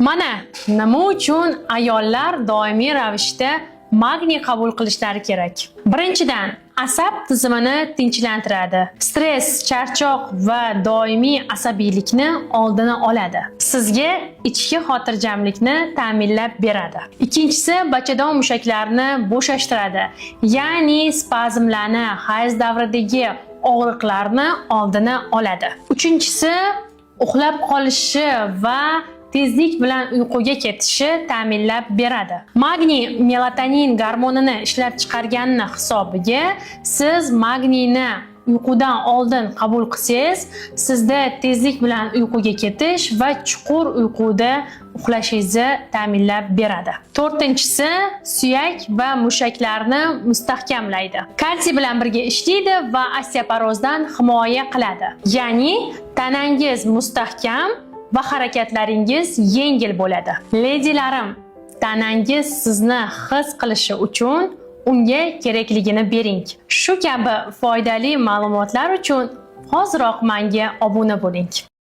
Mana nima uchun ayollar doimiy ravishda magniy qabul qilishlari kerak. Birinchidan, asab tizimini tinchlantiradi. Stress, charchoq va doimiy asabiylikni oldini oladi. Sizga ichki xotirjamlikni ta'minlab beradi. Ikkinchisi, bachadon mushaklarini bo'shashtiradi. Ya'ni spazmlarni, hayz davridagi og'riqlarni oldini oladi. Uchinchisi, uxlab qolishi va tezlik bilan uyquga ketishi ta'minlab beradi. Magniy melatonin gormonini ishlab chiqarganini hisobiga siz magniyni uyqudan oldin qabul qilsangiz, sizda tezlik bilan uyquga ketish va chuqur uyquda uxlashingizni ta'minlab beradi. To'rtinchisi, suyak va mushaklarni mustahkamlaydi. Kalsiy bilan birga ishlaydi va osteoporozdan himoya qiladi. Ya'ni tanangiz mustahkam va harakatlaringiz yengil bo'ladi. Ledilarim, tanangiz sizni his qilishi uchun unga kerakligini bering. Shu kabi foydali ma'lumotlar uchun hoziroq menga obuna bo'ling.